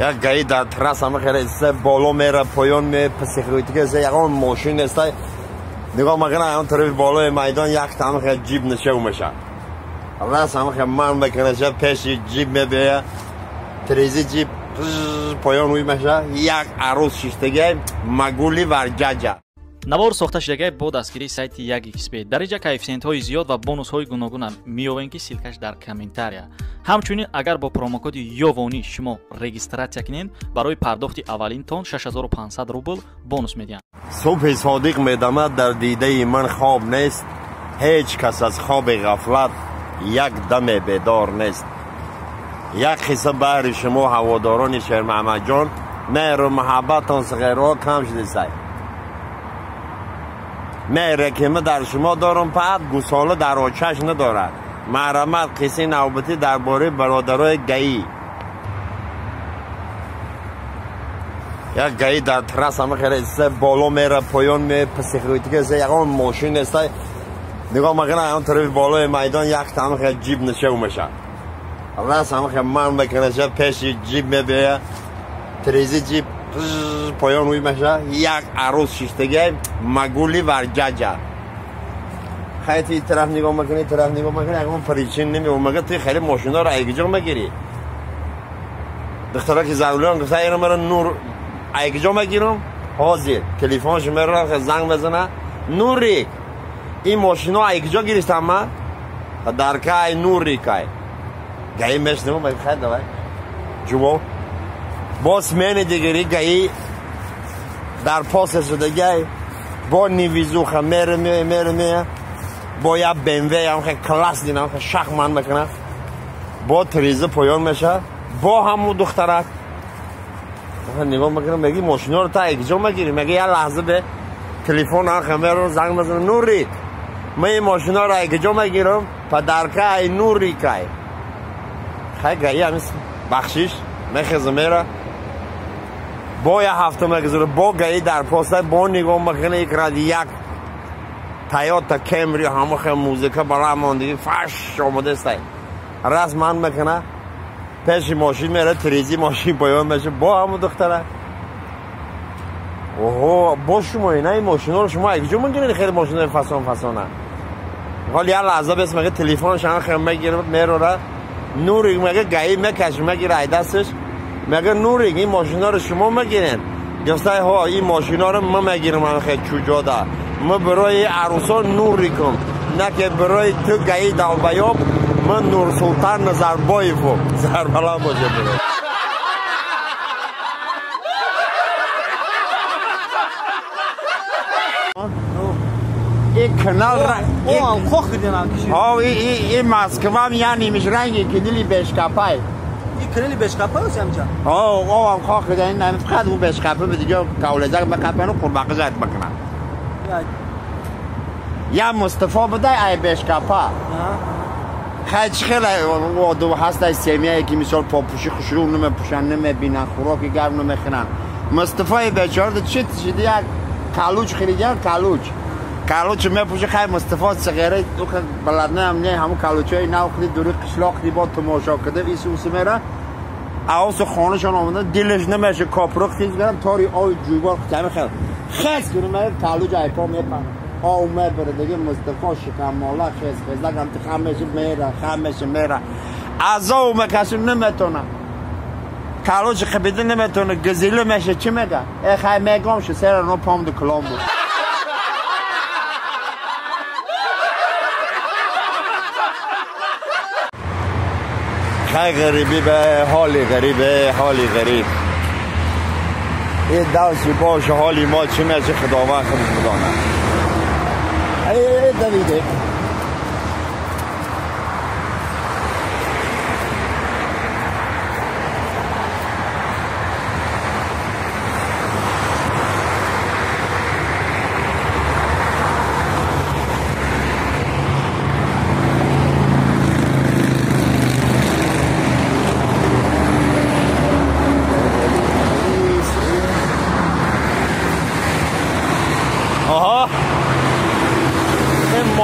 یک گایی در ترس همه خیلی است بالا میره پایان می پسیخویتی که یک آن ماشین است نگاه مکنه اون طرف بالای میدان یک تا خیلی جیب نشه میشه راست همه خیلی من بکنه شد پیش جیب میبیه تریزی جیب پایان روی میشه یک عروس شیشتگی مگولی ورججه навор сохта шудагии бо дастгирии сайти 1xbet дар инҷа коэффициентҳои зиёд ва бонусҳои гуногуна меёбем ки силкаш дар комментария ҳамчунин агар бо промокоди ёвонӣ шумо регистратсия кунед барои пардохти аввалин тон 6500 рубл бонус медиҳанд. субҳи содиқ медамад дар дидаи ман хоб нест ҳеҷ кас аз хоби ғафлат як даме бедор нест. як қисса баҳри шумо ҳаводорони шермаҳмадҷон меҳру муҳаббатон сағирҳо кам шудисай مهره که من در شما دارم فقط گوساله در آچش ندارد محرمت قصه نوبتی درباره برادرای گئی یک گئی در ترس همه خیلی است بالا میره پایان می پسیخویتی که یک آن ماشین است نگاه مکنه اون طرف بالای میدان یک تا همه خیلی جیب نشه میشه راست همه خیلی من بکنه شد پیش جیب میبیه تریزی جیب پایان روی میشه یک عروس شیشتگی مگولی ورججه خیلی این طرف نگاه میکنی طرف نگاه میکنی اگه من پریچین نمی مگه توی خیلی ماشینا رو ایگجا میگیری دخترها که زنگولان گفته اینا مرا نور ایگجا میگیرم حاضر تلفنش میره زنگ بزنه نوری این ماشینا ایگجا گیریستم من در که نوری که گاهی میشنم من خیلی دوای جواب باز من دیگری گایی در پاس شدگی با نیویزوخ میره با یا بموی هم خیلی کلاس دینم خیلی شخ من بکنه با تریزه پایان میشه با همون دخترک نگاه میکنم میگی ماشینا رو تا اگجا میگیری میگه یه لحظه به تلفن هم خمیر رو زنگ بزنه نوری من این ماشینا رو اگجا میگیرم پا درکه ای نوری که خیلی گایی همیست بخشیش میخیزه میره با یه هفته مگذاره با گایی در پاسه با نگاه مکنه یک رادی یک تایوتا کمری همه خیلی موزیکا برای ماندگی فش آمده است راست من مکنه پیش ماشین میره تریزی ماشین پایان میشه با همون دختره اوه با شما این ماشین رو شما اگه جمعه گیرید خیلی ماشین فسانه حالی یه لحظه بس مگه تلفنش هم خیلی میگیره میره نوری مگه گایی میکشه میگیره ای دستش مگه نوری این ماشینا رو شما میگیرین گفته ها این ماشینا رو من میگیرم من خیلی چوجاده من برای عروسا نوری کم نه که برای تو گایی دالبایاب من نور سلطان نظربایفو زربلا باشه برای این کانال را هم خواه کردیم کشید این مسکوه هم یعنی میش رنگی که دلی بشکپای این کنیلی بشکپای هست همچه هم خواه کردیم این فقط اون بشکپای به دیگه کولزک بکپای رو قرباقه زد بکنم یا مصطفی بده ای بشکپای خیلی دو هست از سیمیه که مثال پاپوشی خوشرو نمیپوشن نمیبینن خوراکی گرم نمیخورن مصطفی بیچاره چی شده یک کالوچ خریدن کالوچ میپوشه خیلی مصطفی صغیره تو بلد نه همون کالوچای نو خرید دوری قشلاق دی با تماشا کرده ایسوس میره اوس خانه‌شون اومدن دلش نمیشه کاپرو خیز گرم تاری آی جوبار خیلی خیس کنه میره کالوچ ایپا میپن اومد بره دیگه مصطفی شکم مالا خیز لگم تو خمش میره ازاو مکشم نمیتونه کالوچ خبیده نمیتونه گزیله میشه چی میگه ای خیلی میگم شه سر رو پام دو کلام بود خیلی غریبی به حالی غریب این دوستی باشه حالی ما چی میشه خداوند خود بدانه ای دویده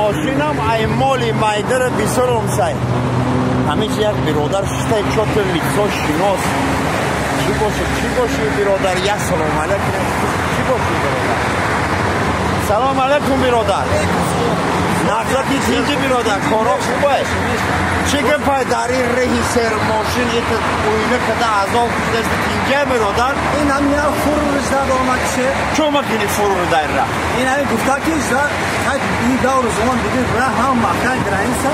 ماشینم ای مالی مایدر بیسرم سای همیشه یک برادر شده چطور لیکسا شناس چی باشه چی باشه برادر یک سلام علیکم چی باشه برادر سلام علیکم برادر نقصد اینجا برادر کارا خوبه چی که پایداری رهی سر ماشین ایت اوینه کده عذاب دست اینجا برادر این هم یه فرور ازداد آمد شه چو مکنی فرور دایر را این همین گفتا که ازداد خیلی این دور زمان دیگه راه هم مکان گرایینسا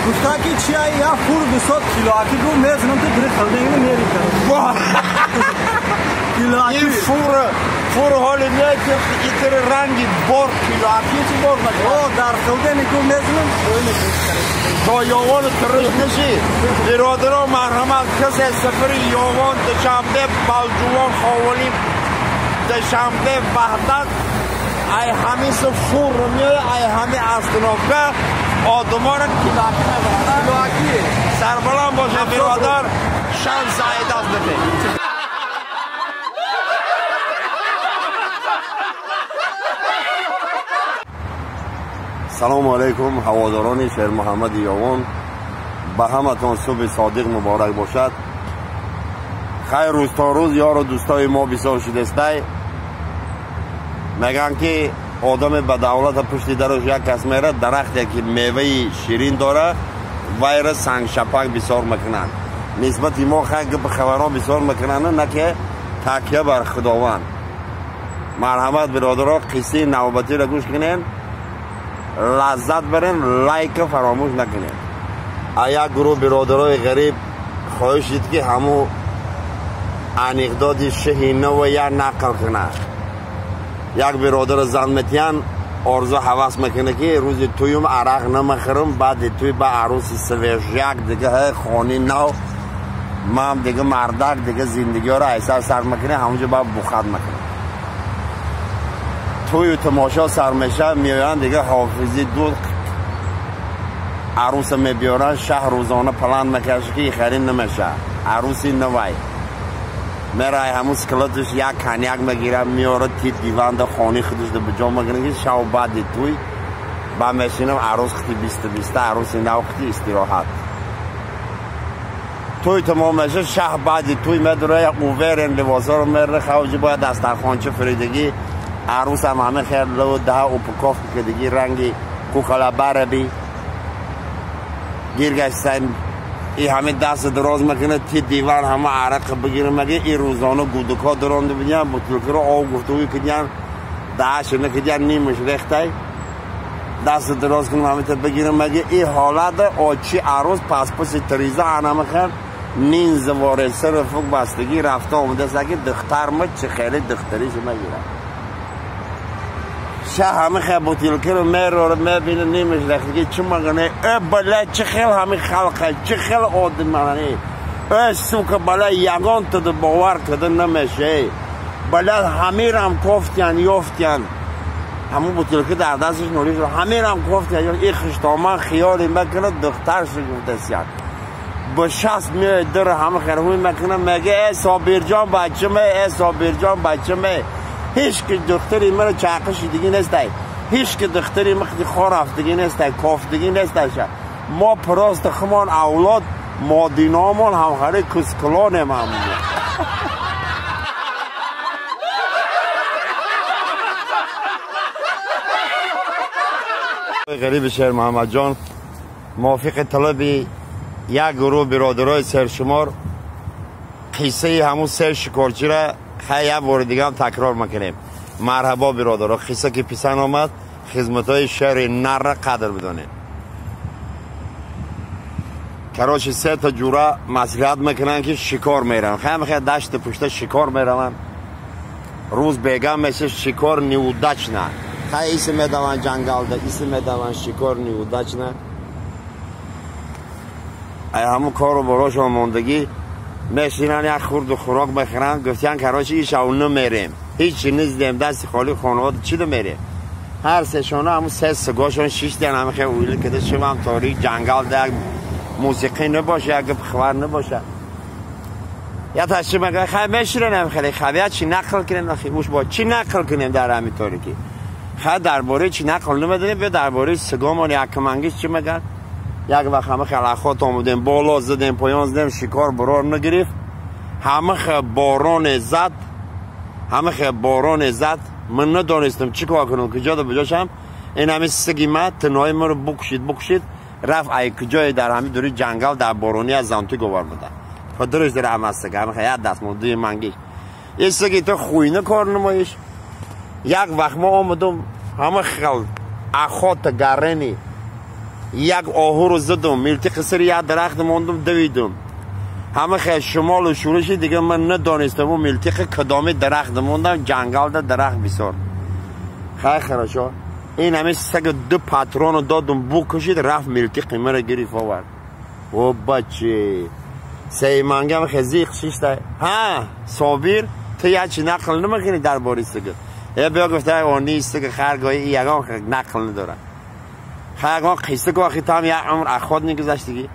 گفتا که چی های یا فرور 200 کیلو اکی گو میزنم تو دره خلده اینو میری کنم این فور حالی میاد که ایتر رنگی بار کیلو اکی چی بار مکنه او در خلده نگو میزنم دویله تا یاوان ترش نشی برادر ها مرحمت کسی سفر یاوان دشنبه بلجوان خوالی دشنبه وحدت ای همی سفور رو میاد ای همی استنافه آدما را کلاکی سربلان باشه برادر شان سعید است بده سلام علیکم هواداران شهر محمد یاوان به همتون صبح صادق مبارک باشد خیر روز تا روز یار و دوستای ما بسیار شده است میگن که آدم به دولت پشت درش یک کس میره درختی که میوه شیرین داره ویر سنگ شپک بسیار میکنن نسبت ما خیلی به خبران بسیار میکنن نه که تکیه بر خداوند مرحمت برادرها قصه نوبتی را گوش کنین لذت برین لایک فراموش نکنید یک گروه برادرای غریب خواهش دید که همو انیقداد شهینه و یا نقل کنه یک برادر زنمتیان آرزو حواس میکنه که روز تویم عرق نمیخورم بعد توی با عروسی سویژک دیگه خانی نو من دیگه مردک دیگه زندگی ها را ایسا سر میکنه همونجا با بخد میکنه توی تماشا سر میشه میان دیگه حافظی دو عروس میبیارن شهر روزانه پلان میکشه که خرید نمیشه عروسی نوی میره همون سکلاتش یک کنیک میگیره میاره تی دیوان ده خانی خودش ده بجا میگیره که شو بعد توی با میشینم عروس خطی بیسته عروسی نو خطی استراحت توی تمام میشه شهر بعد توی میداره اوورن لباسا رو میره خوجی باید دسترخوانچه فریدگی عروس هم همه خیر لو ده اوپکاف که دیگه رنگی کوکالا بربی گیرگشتن ای همه دست دراز میکنه تی دیوان همه عرق بگیره مگه ای روزانه گودکا درانده بینیم بطلکه رو آو گفتوی کدیان دهش نکدیان نیمش ریخته دست دراز کنیم همه تا بگیره مگه ای حالت آچی عروس پس پس تریزه انمه خیر نین زواره سر فوق بستگی رفته آمده سکه دختر ما چه خیلی دختریش مگیره شه همه خیلی بطلکه رو رو میبینه نیمش ریخته چه مگنه بله چه خیلی همه خلقه چه خیلی آدم منه سوکه بله یگان تا باور کده نمیشه بله همه هم کفتین یافتین همون بطلکه در دستش نوریش رو همه هم کفتین این خشتامان خیالی میکنه دخترش رو گفتسید با شست میای در همه خیلی میکنه میگه ای صابرجان بچه می ای صابرجان بچه می هیچ که دختری مرا چاقش دیگه نیست هیچ که دختری مخدی خور افتگی نیست کافتگی نیست ما پراست خمان اولاد مادینامون همخاره کسکلانم هم غریب شهر محمد جان موافق طلب یک گروه برادرای سرشمار قصه همون سر شکارچی را خیلی بار دیگه هم تکرار میکنیم مرحبا برادرها قصه که پیسن آمد خدمت های شهر نر قدر بدانید کراچی سه تا جوره مسئولیت میکنن که شکار میرن خیلی دشت پشت شکار میرن روز بیگم میشه شکار نیودچ نه خیلی ایسی میدوان جنگل ده ایسی میدوان شکار نیودچ نه ای همون کار رو براش آماندگی میشینن یک خورد و خوراک بخورن گفتن کراچی ایش اون نمیریم هیچی نیستیم دست خالی خانواده چی دو میریم هر سشانه همون سه سگاشون شیش دین همه خیلی اویلی کده شما هم تاریک جنگل ده موسیقی نباشه اگه خبر نباشه یا تشتی مگه خیلی میشینن خیلی خیلی چی نقل کنیم نخیبوش با چی نقل کنیم در همین تاریکی خیلی درباره چی نقل نمیدونیم بیا درباره سگامان یک منگیش چی مگن یک وقت همه خلقات آمدیم بالا زدیم پایان زدیم شکار برار نگرفت همه باران زد، همه باران زد. من ندانستم چی کار کنم کجا دا بجاشم. این همه سگی ما تنهای ما رو بکشید رفت ای کجای در همه دوری جنگل در بارانی از زانتوی گوار بوده. پدرش در همه سگی همه خیلی دست موندوی منگیش این سگی تو خوینه کار نمایش. یک وقت ما آمدم همه خل اخوات گرنی یک آهو رو زدم میلتی قصر یک درخت موندم دویدم. همه خیلی شمال و شورشی دیگه من ندانستم و میلتی کدام درخت موندم. جنگل در درخت بسار خیلی خراشا. این همه سگ دو پاترون رو دادم بکشید رفت میلتی قیمه رو گریف آورد. و بچه سیمانگم خزیق شیشته. ها صابیر تو یه چی نقل نمیکنی در باری سگه. یه بیا گفته اونی سگ خرگاهی یکان نقل نداره. خرگاه قیسته که وقتی هم یک عمر اخواد نگذشتگی.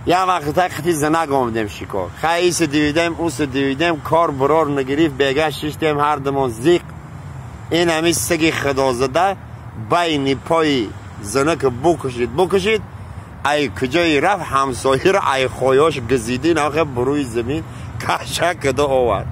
یا وقتی خیلی زنگ آمدیم شکار. خیلی ایس دیویدیم اوس دیویدیم کار برار نگریف بگشت شیشتیم هر دمان زیق. این همی سگی خدا زده بین پای زنه که بکشید ای کجایی رفت همسایه را ای خویاش گزیدین آخه بروی زمین کشک کده آورد.